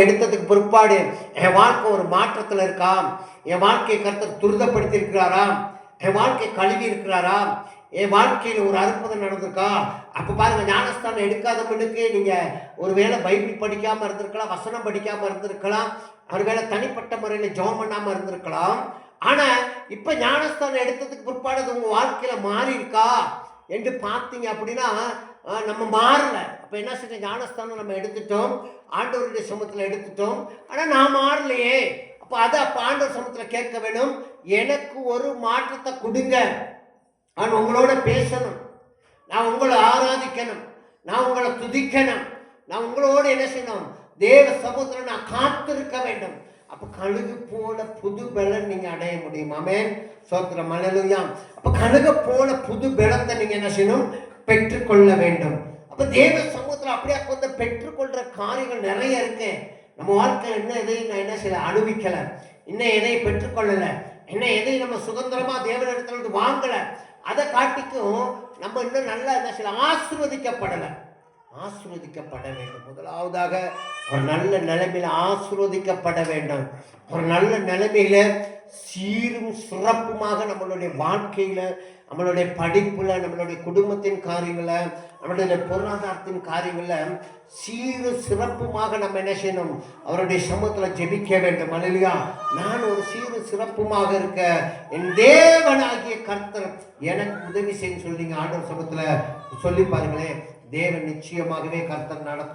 எடுத்ததுக்கு பிற்பாடு என் வாழ்க்கை ஒரு மாற்றத்தில் இருக்கா, என் வாழ்க்கையை கர்த்தர் துரிதப்படுத்தி இருக்கிறாரா, என் வாழ்க்கையை கழுவி இருக்கிறாரா, என் வாழ்க்கையில் ஒரு அற்புதம் நடந்திருக்கா. அப்போ பாருங்க, ஞானஸ்தானம் எடுக்காதவனுக்கு நீங்க ஒருவேளை பைபிள் படிக்காம இருந்திருக்கலாம், வசனம் படிக்காம இருந்திருக்கலாம், ஒருவேளை தனிப்பட்ட முறையில் ஜெபம் பண்ணாம இருந்திருக்கலாம். ஆனா இப்ப ஞானஸ்தானம் எடுத்ததுக்கு பிற்பாடு அது உங்க வாழ்க்கையில மாறி இருக்கா என்று பார்த்தீங்க அப்படின்னா நம்ம மாறல. அப்ப என்ன செஞ்ச, ஞானஸ்தானம் நம்ம எடுத்துட்டோம், ஆண்டவருடைய சமூகத்தில் எடுத்துட்டோம், ஆனா நான் மாறலையே. அப்ப ஆண்டவர் சமூகத்தில் கேட்க வேணும், எனக்கு ஒரு மாற்றத்தை கொடுங்க, நான் உங்களோட பேசணும், நான் உங்களை ஆராதிக்கணும், நான் உங்களை துதிக்கணும், நான் உங்களோடு என்ன செய்யணும், தேவ சமூகத்தில் நான் காத்திருக்க வேண்டும். அப்ப கழுகு போல புது பலன் நீங்க அடைய முடியும். ஆமென், ஸ்தோத்திரம், அல்லேலூயா. அப்ப கழுகு போல புது பலத்தை நீங்க என்ன செய்யணும், பெற்றுக்கொள்ள வேண்டும். அப்ப தேவ சமூகத்தில் அப்படியே கொஞ்சம் பெற்றுக்கொள்ற காரியங்கள் நிறைய இருக்கு. நம்ம வாழ்க்கையில் இன்னும் எதையும் நான் என்ன செய்யல, அனுபவிக்கல, இன்னும் எதையும் பெற்றுக்கொள்ளல, இன்னும் எதையும் நம்ம சுதந்திரமா தேவனிடத்துல வாங்கல. அதை காட்டிக்கும் நம்ம இன்னும் நல்லா என்ன செய்யல, ஆசீர்வதிக்கப்படலை. ஆசீர்வதிக்கப்பட வேண்டும். முதலாவதாக ஒரு நல்ல நிலைமையில ஆசீர்வதிக்கப்பட வேண்டும். ஒரு நல்ல நிலைமையில சீரும் சிறப்புமாக நம்மளுடைய வாழ்க்கையில, நம்மளுடைய படிப்புல, நம்மளுடைய குடும்பத்தின் காரியங்கள, நம்மளுடைய பொருளாதாரத்தின் காரியங்கள சீரு சிறப்புமாக நம்ம என்ன செய்யணும், அவருடைய சமூகத்துல ஜெபிக்க வேண்டும். அல்லேலூயா. நான் ஒரு சீரு சிறப்புமாக இருக்க என் தேவனாகிய கர்த்தர் எனக்கு உதவி செய்ய சொல்லி ஆண்டவர் சமூகத்துல சொல்லி பாருங்களேன். தேவன் நிச்சயமாகவே கர்த்தர் நடத்தும்.